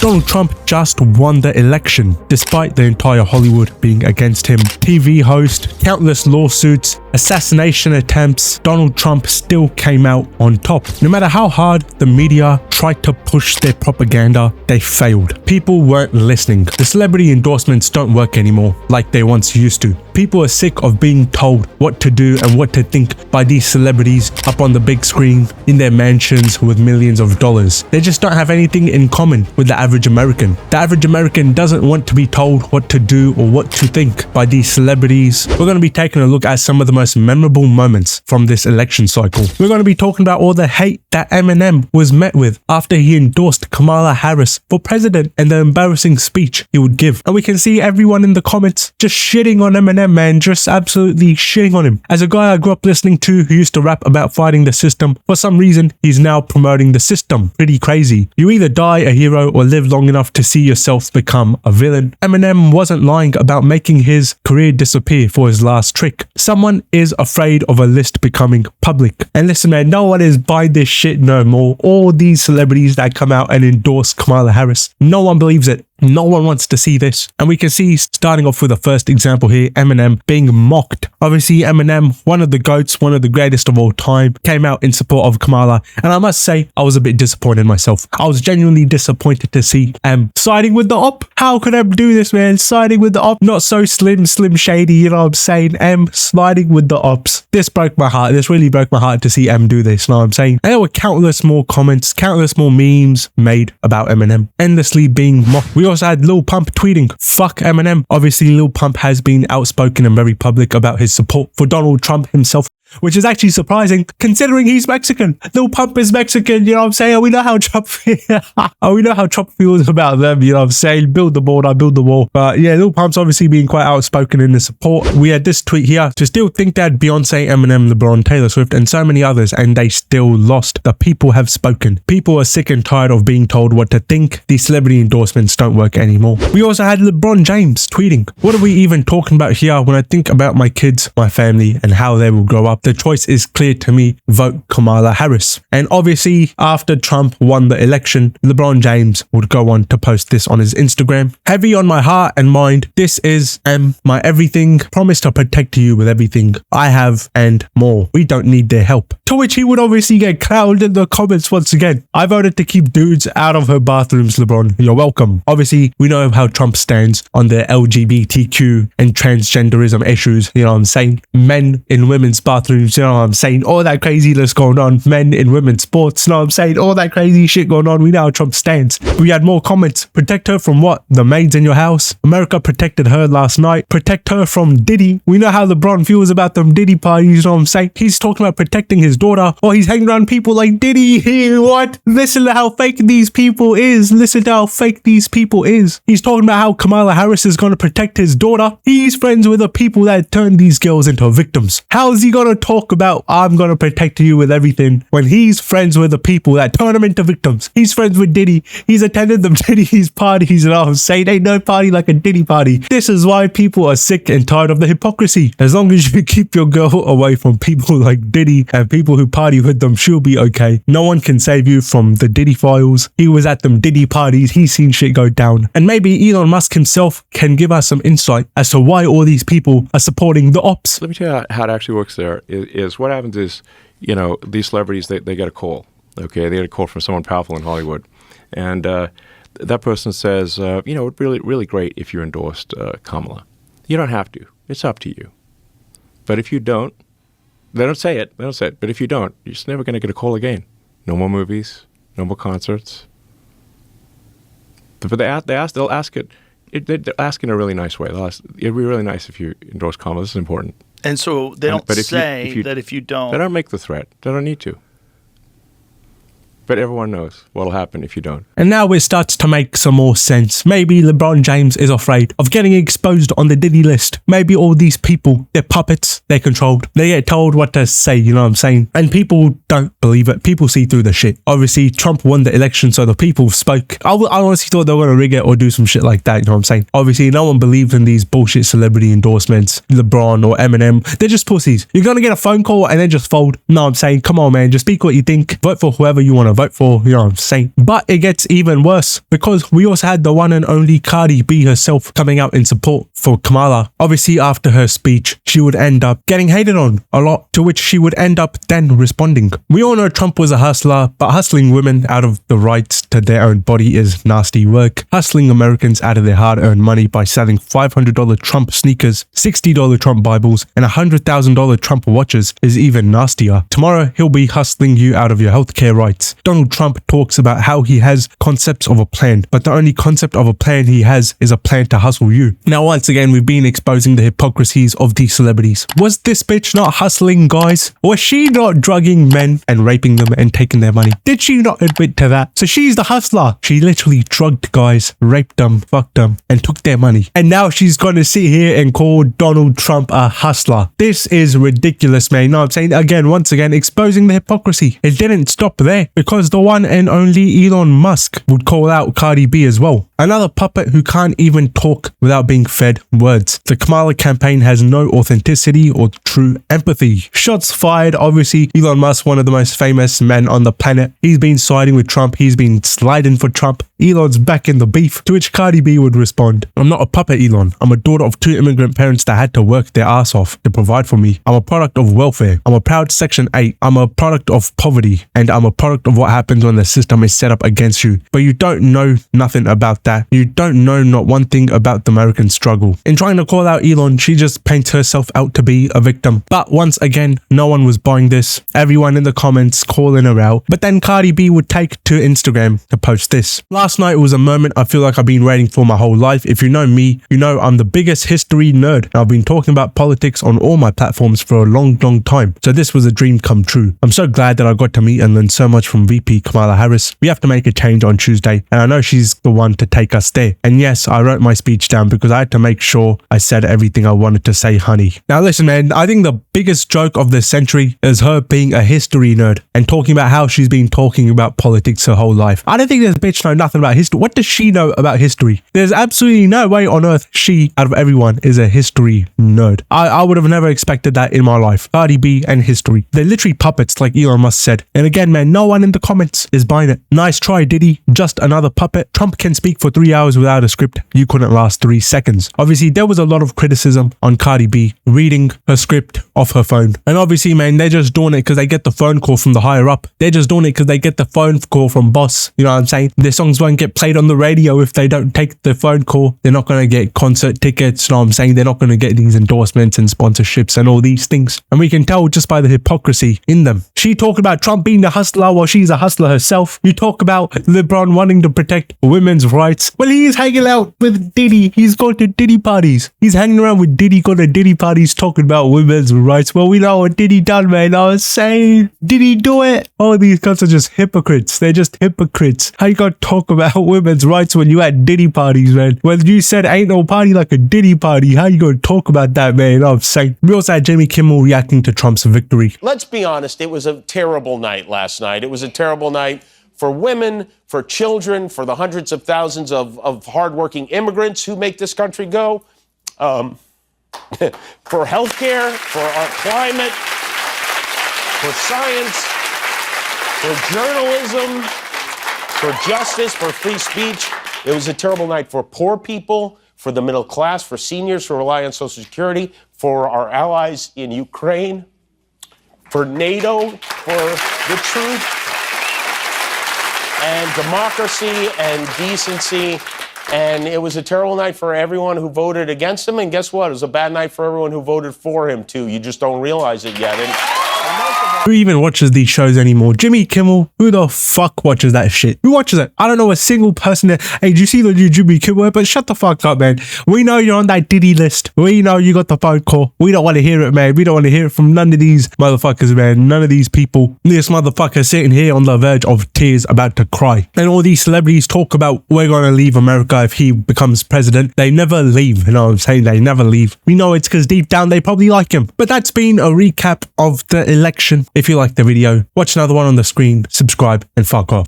Donald Trump just won the election, despite the entire Hollywood being against him. TV host, countless lawsuits, assassination attempts, Donald Trump still came out on top. No matter how hard the media tried to push their propaganda, they failed. People weren't listening. The celebrity endorsements don't work anymore like they once used to. People are sick of being told what to do and what to think by these celebrities up on the big screen in their mansions with millions of dollars. They just don't have anything in common with the average American. The average American doesn't want to be told what to do or what to think by these celebrities. We're going to be taking a look at some of the most memorable moments from this election cycle. We're going to be talking about all the hate that Eminem was met with after he endorsed Kamala Harris for president and the embarrassing speech he would give. And we can see everyone in the comments just shitting on Eminem, man, just absolutely shitting on him. As a guy I grew up listening to who used to rap about fighting the system, for some reason he's now promoting the system. Pretty crazy. You either die a hero or live long enough to see yourself become a villain. Eminem wasn't lying about making his career disappear for his last trick. Someone is afraid of a list becoming public. And listen, man, no one is buying this shit no more. All these celebrities that come out and endorse Kamala Harris, no one believes it. No one wants to see this. And we can see, starting off with the first example here, Eminem being mocked. Obviously, Eminem, one of the GOATs, one of the greatest of all time, came out in support of Kamala. And I must say, I was a bit disappointed myself. I was genuinely disappointed to see siding with the op. How could M do this, man? Siding with the op. Not so slim shady, you know what I'm saying? M sliding with the ops. This broke my heart. This really broke my heart to see M do this, you know what I'm saying? And there were countless more comments, countless more memes made about Eminem, endlessly being mocked. We also had Lil Pump tweeting, "Fuck Eminem." Obviously, Lil Pump has been outspoken and very public about his support for Donald Trump himself, which is actually surprising considering he's Mexican. Lil Pump is Mexican, you know what I'm saying? We know how Trump feels about them, you know what I'm saying? Build the wall, I build the wall. But yeah, Lil Pump's obviously being quite outspoken in his support. We had this tweet here: "To still think that Beyonce, Eminem, LeBron, Taylor Swift, and so many others, and they still lost. The people have spoken. People are sick and tired of being told what to think. These celebrity endorsements don't work anymore." We also had LeBron James tweeting, "What are we even talking about here? When I think about my kids, my family, and how they will grow up, the choice is clear to me. Vote Kamala Harris." And obviously, after Trump won the election, LeBron James would go on to post this on his Instagram: "Heavy on my heart and mind. This is my everything. Promise to protect you with everything I have and more. We don't need their help." To which he would obviously get clowned in the comments once again. "I voted to keep dudes out of her bathrooms, LeBron. You're welcome." Obviously, we know how Trump stands on the LGBTQ and transgenderism issues, you know what I'm saying? Men in women's bathrooms, you know what I'm saying? All that craziness going on. Men in women's sports, you know what I'm saying? All that crazy shit going on. We know how Trump stands. We had more comments. "Protect her from what? The maids in your house? America protected her last night. Protect her from Diddy." We know how LeBron feels about them Diddy parties, you know what I'm saying? He's talking about protecting his daughter, or he's hanging around people like Diddy. What? Listen to how fake these people is. Listen to how fake these people is. He's talking about how Kamala Harris is going to protect his daughter. He's friends with the people that turn these girls into victims. How is he going to talk about, "I'm going to protect you with everything," when he's friends with the people that turn them into victims? He's friends with Diddy. He's attended them Diddy's parties, you know what I'm saying? Ain't no party like a Diddy party. This is why people are sick and tired of the hypocrisy. As long as you keep your girl away from people like Diddy and people who party with them, she'll be okay. No one can save you from the Diddy files. He was at them Diddy parties. He's seen shit go down. And maybe Elon Musk himself can give us some insight as to why all these people are supporting the ops. Let me tell you how it actually works there. Is what happens is, you know, these celebrities, they get a call. Okay, they get a call from someone powerful in Hollywood. And that person says, you know, it'd be really great if you endorsed Kamala. You don't have to. It's up to you. But if you don't, they don't say it. But if you don't, you're just never going to get a call again. No more movies, no more concerts. But they'll ask it. They'll ask in a really nice way. It'd be really nice if you endorse Kamala. This is important. And so they don't say that if you don't. They don't make the threat. They don't need to. But everyone knows what'll happen if you don't. And now it starts to make some more sense. Maybe LeBron James is afraid of getting exposed on the Diddy list. Maybe all these people, they're puppets, they're controlled. They get told what to say, you know what I'm saying? And people don't believe it. People see through the shit. Obviously, Trump won the election, so the people spoke. I honestly thought they were going to rig it or do some shit like that, you know what I'm saying? Obviously, no one believed in these bullshit celebrity endorsements, LeBron or Eminem. They're just pussies. You're going to get a phone call and then just fold. No, I'm saying, come on, man, just speak what you think. Vote for whoever you want to vote for, you know what I'm saying? But it gets even worse because we also had the one and only Cardi B herself coming out in support for Kamala. Obviously, after her speech, she would end up getting hated on a lot, to which she would end up then responding. We all know Trump was a hustler, but hustling women out of the rights to their own body is nasty work. Hustling Americans out of their hard-earned money by selling $500 Trump sneakers, $60 Trump Bibles, and $100,000 Trump watches is even nastier. Tomorrow, he'll be hustling you out of your healthcare rights. Donald Trump talks about how he has concepts of a plan, but the only concept of a plan he has is a plan to hustle you. Now, once again, we've been exposing the hypocrisies of these celebrities. Was this bitch not hustling guys? Was she not drugging men and raping them and taking their money? Did she not admit to that? So she's the hustler. She literally drugged guys, raped them, fucked them, and took their money. And now she's gonna sit here and call Donald Trump a hustler. This is ridiculous, man. You know what I'm saying? Again, once again, exposing the hypocrisy. It didn't stop there because the one and only Elon Musk would call out Cardi B as well. Another puppet who can't even talk without being fed words. The Kamala campaign has no authenticity or true empathy. Shots fired. Obviously, Elon Musk, one of the most famous men on the planet. He's been siding with Trump. He's been sliding for Trump. Elon's back in the beef, to which Cardi B would respond, "I'm not a puppet, Elon. I'm a daughter of 2 immigrant parents that had to work their ass off to provide for me. I'm a product of welfare. I'm a proud Section 8. I'm a product of poverty. And I'm a product of what happens when the system is set up against you. But you don't know nothing about that. You don't know not one thing about the American struggle." In trying to call out Elon, she just paints herself out to be a victim. But once again, no one was buying this. Everyone in the comments calling her out. But then Cardi B would take to Instagram to post this. Last night was a moment I feel like I've been waiting for my whole life. If you know me, you know I'm the biggest history nerd. I've been talking about politics on all my platforms for a long time. So this was a dream come true. I'm so glad that I got to meet and learn so much from VP Kamala Harris. We have to make a change on Tuesday, and I know she's the one to take us there. And yes, I wrote my speech down because I had to make sure I said everything I wanted to say, honey. Now listen, man, I think the biggest joke of the century is her being a history nerd and talking about how she's been talking about politics her whole life. I don't think this bitch know nothing about history. What does she know about history? There's absolutely no way on earth she, out of everyone, is a history nerd. I would have never expected that in my life. Cardi B and history. They're literally puppets, like Elon Musk said. And again, man, no one in the comments is buying it. Nice try, Diddy. Just another puppet. Trump can speak for 3 hours without a script. You couldn't last 3 seconds. Obviously, there was a lot of criticism on Cardi B reading her script off her phone. And obviously, man, they're just doing it because they get the phone call from the higher up. They're just doing it because they get the phone call from boss. You know what I'm saying? Their songs won't get played on the radio if they don't take the phone call. They're not going to get concert tickets. You know what I'm saying? They're not going to get these endorsements and sponsorships and all these things. And we can tell just by the hypocrisy in them. She talked about Trump being a hustler while she's a hustler herself. You talk about LeBron wanting to protect women's rights. Well, he's hanging out with Diddy. He's going to Diddy parties. He's hanging around with Diddy, going to Diddy parties talking about women's rights. Well, we know what Diddy done, man. I was saying, did he do it? All these guys are just hypocrites. They're just hypocrites. How you gonna talk about women's rights when you at Diddy parties, man? When you said ain't no party like a Diddy party, how you gonna talk about that, man? I'm saying. We also had Jimmy Kimmel reacting to Trump's victory. Let's be honest, it was a terrible night last night. It was a terrible night for women, for children, for the hundreds of thousands of hardworking immigrants who make this country go, for healthcare, for our climate, for science, for journalism, for justice, for free speech. It was a terrible night for poor people, for the middle class, for seniors who rely on Social Security, for our allies in Ukraine, for NATO, for the truth and democracy and decency. And it was a terrible night for everyone who voted against him. And guess what? It was a bad night for everyone who voted for him, too. You just don't realize it yet. Who even watches these shows anymore? Jimmy Kimmel? Who the fuck watches that shit? Who watches it? I don't know a single person that, hey, do you see the new Jimmy Kimmel? But shut the fuck up, man. We know you're on that Diddy list. We know you got the phone call. We don't want to hear it, man. We don't want to hear it from none of these motherfuckers, man. None of these people. This motherfucker sitting here on the verge of tears about to cry. And all these celebrities talk about we're going to leave America if he becomes president. They never leave. You know what I'm saying? They never leave. We know it's because deep down they probably like him. But that's been a recap of the election. If you liked the video, watch another one on the screen, subscribe, and fuck off.